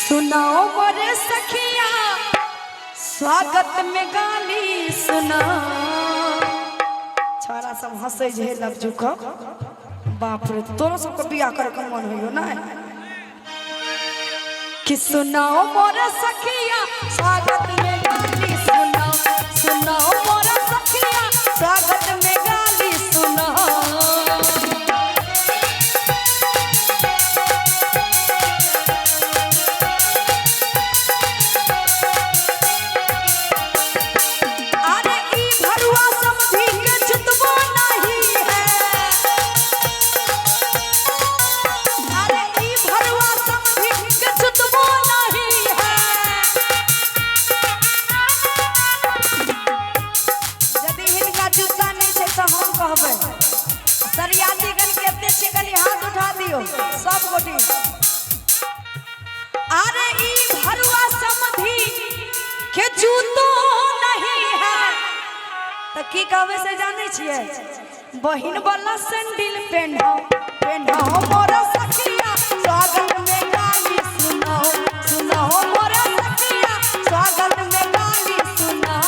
सुनाओ मोरे सखिया स्वागत में गाली सुना। छोरा सब हंसे जे लफ्जू को बाप रे तोरो सब को बियाह करे के मन होयो ना कि सुनाओ मोरे सखिया स्वागत में गाली सुना। सुनाओ मोरे सखिया स्वागत में गाली सुना। सब गोटी अरे ई भरुआ समधी के जूतो नहीं है तो की कहवे से जाने छिए बहिन वाला सैंडल पहनाओ पहनाओ मोरा सखिया स्वागत में गाली सुनाओ। सुनाओ मोरा सखिया स्वागत में गाली सुना।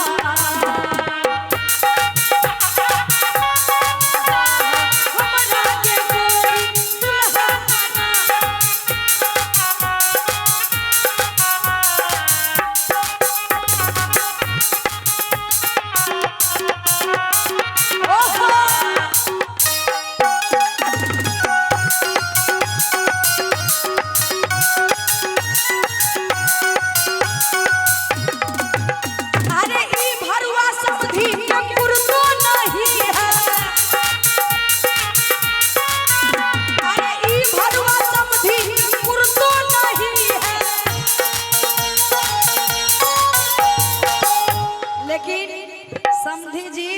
समधी जी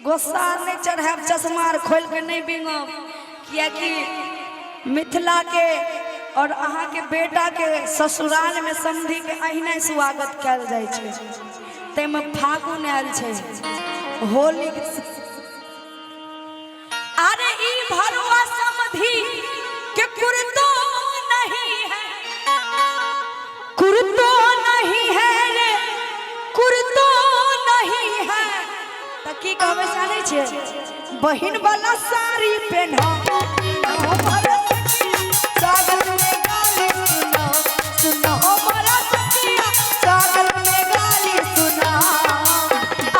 गुस्सा नहीं चढ़ाब चश्मा खोल के नहीं बिंगब किया कि मिथिला के और अहाँ के बेटा के ससुराल में समधी के अहिने स्वागत कल जाय छे। ते में फागुन आयल छे होली अरे ई भरुआ समधी के कुर्तो नहीं है कुर्तो नहीं है रे कुर्तो नहीं है तो की कहबे जाने छे बहिन वाला साड़ी पहना। स्वागत में गाली सुना। सुनाओ मोरा सखिया स्वागत में गाली सुना।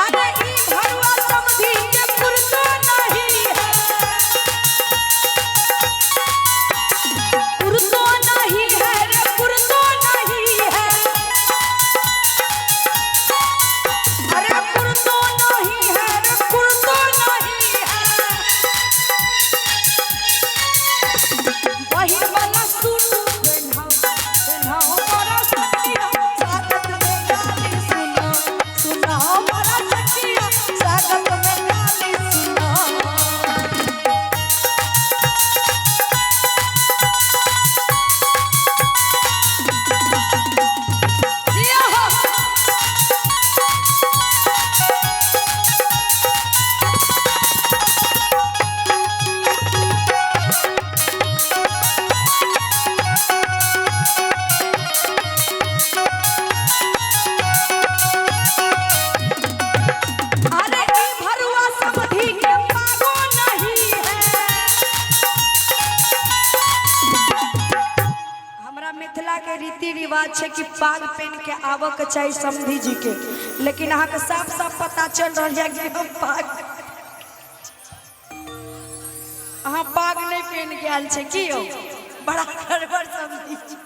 अरे ई भरुआ समधी के कुर्तो नहीं है कुर्तो नहीं है रे कुर्तो नहीं है। अरे कुर्तो नहीं है रे कुर्तो नहीं है। बहिन वाला सूट पहनाओ पहनाओ मोरा सखिया स्वागत में गाली सुना। सुनाओ मोरा सखिया स्वागत में गाली सुना। जिया हो अरे ई भरुआ समधी के पागो नहीं है। हमरा मिथिला के रीति रिवाज है कि पाग पहन के आवे के चाहिए समधी जी के, लेकिन अहाँ के साफ साफ पता चल रहा है कि हम पाग अहाँ पाग नहीं पहन के आयल छे की हो बड़ा गड़बड़ समधी जी।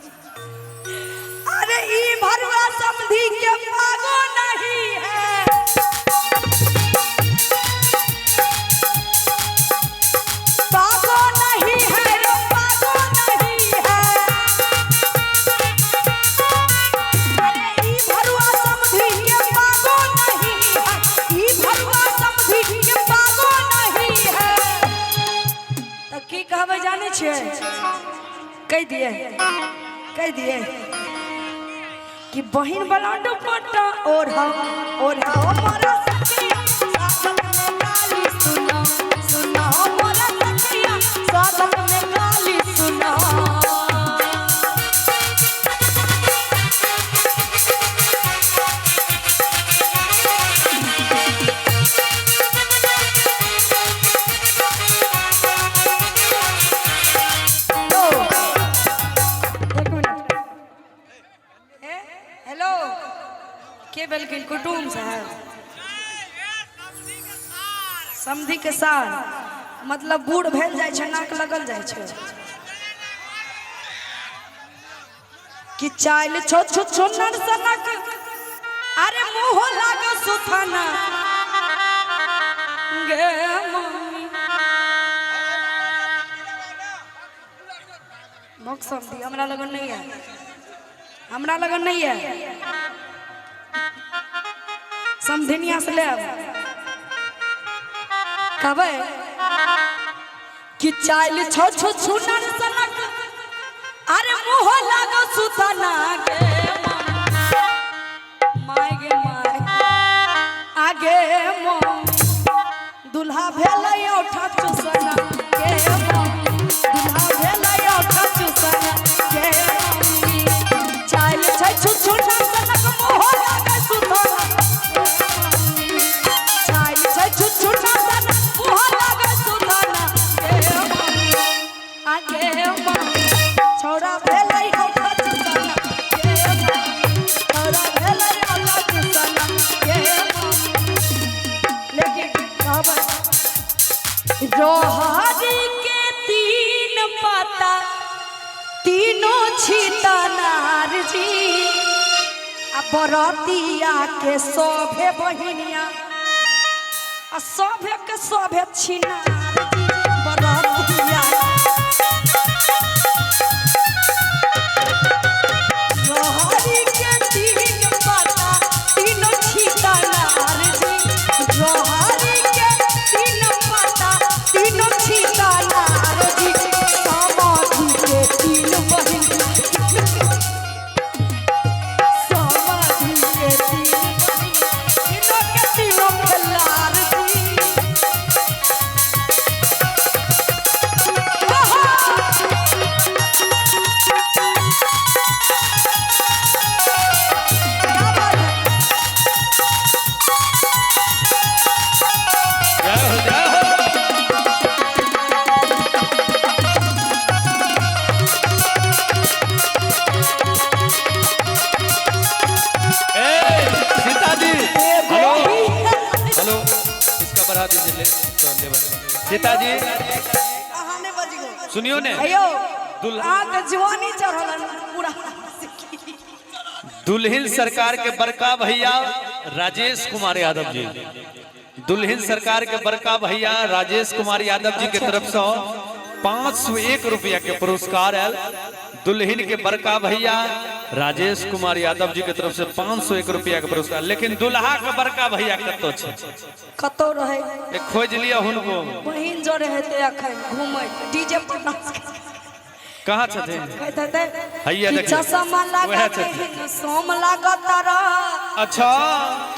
अरे ई भरुआ समधी के पागो नहीं है पागो नहीं है रे पागो नहीं है। अरे ई भरुआ समधी के पागो नहीं है ई भरुआ समधी के पागो नहीं है तो की कहबे जाने छे कह दिए कि बहिन वाला दुपट्टा ओढ़ाओ मोरा सखिया स्वागत में गाली सुना। सुनाओ मोरा सखिया स्वागत में गाली सुना। के बेलकिन कुटुम साहब समधी के साथ मतलब बूढ़ भेल जाय छै नाक लगल जाय छै कि चाइल छो छो छो नर सनक अरे मुंह लाग सुथाना गे मम्मी भोग समधी हमरा लगन नहीं है हमरा लगन नहीं है समधिनिया से ले कहबे कि चाइल छो छो छो नर सनक अरे मुंह लागो सुथाना गे माय गे माय आगे दुल्हा भेलै औठा चुसना गे दुल्हा भेलै औठा चुसना गे चाइल छै छु नर सनक मुंह लागो सुथाना चाइल छै छु नर सनक मुंह लागो सुथाना गे आगे छोरा भेलै औठा चुसना गे छोरा भेलै औठा चुसना गे लेकिन कहबै रोहारी के तीन पत्ता तीनों छिता नार जी आ बरतिया के सोभे बहिनिया आ सोभे के सोभे छिनार जी बरतिया रोहारी के तीन पत्ता तीनों छिता नार जी रोहारी के तीन पत्ता तीनों छिता नार जी समाधि के तीन बहिन समाधि के तीन बहिन तीनों के तीनों खलार जी सीता जी सुनियो ने जवानी चढ़ल पूरा दुल्हिन सरकार के बड़का भैया राजेश कुमार यादव जी दुल्हिन सरकार के बड़का भैया राजेश कुमार यादव जी के तरफ से 501 रुपया के पुरस्कार आयल दुल्हिन के बड़का भैया राजेश कुमार यादव जी के तरफ से 501 रुपया के पुरस्कार लेकिन दुल्हा के बड़का भैया कतो छे कतो रहे एक खोज लिया हुनको बहिन जो रहे ते अखन घूमै डीजे पर नाच कहां छथे कहते थे हैया देख चश्मा लगा के सोम लागता रा अच्छा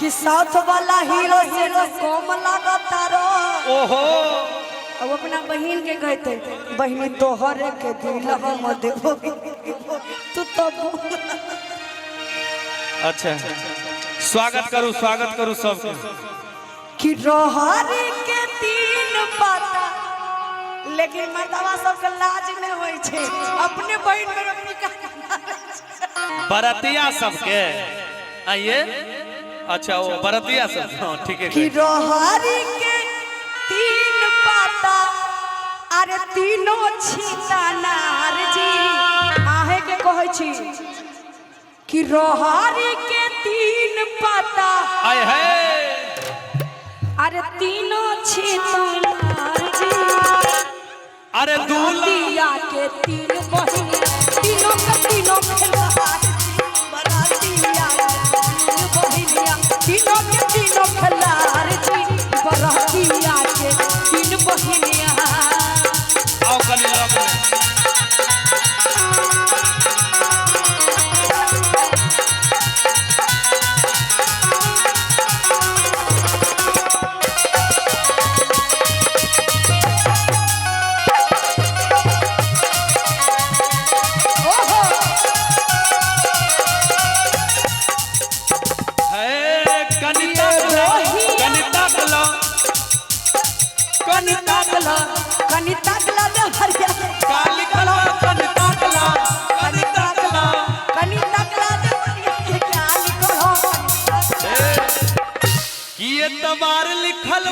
कि साउथ वाला हीरो से सोम लागता रा ओहो अब अपना बहन के कहते बहनी तोहरे के दिल हम देबो तू तो अच्छा स्वागत करू सबके कि रोहारी के तीन पत्ता लेकिन मर्दवा सबके लाज में होय छे अपने बहन में रोटी बरतिया सबके आइए अच्छा वो बरतिया सब हां ठीक है कि रोहारी के तीन पत्ता अरे तीनों छिता नार जी आहे के कहै छी कि रोहारी के तीन पत्ता आए है अरे तीनों छिता नार जी अरे दुल्हिया के तीन बहिनिया तीनों के तीनों खिलाड़ बरातिया तीन बहिनिया तीनों के तीनों खिलाड़ जी बरातिया के तीन बहिनिया आओ कनी लग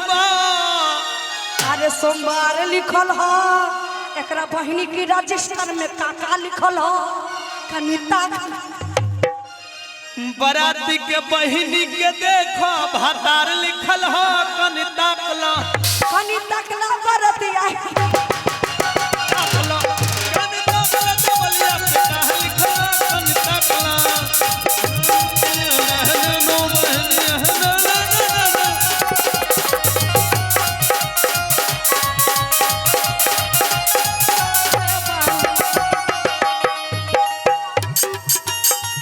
बा। अरे सोमवार लिखल ह एकरा बहिनी की रजिस्टर में काका लिखल ह कनिता बराती के बहिनी के देखो भातार लिखल हो कनिता कला बरतिया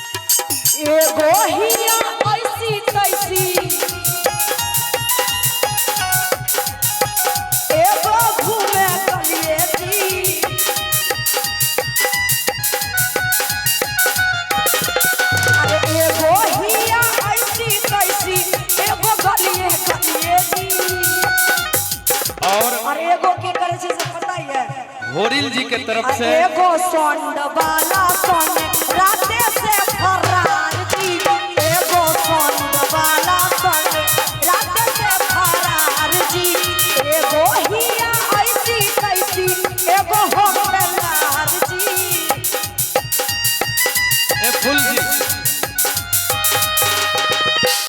एगो हिया ऐसी तैसी एगो घूमे कलिएती अरे एगो हिया ऐसी तैसी एगो गलिए कलिएती और एगो की करे छै से पता है होरिल जी के तरफ से एगो सोंड वाला सोने राते से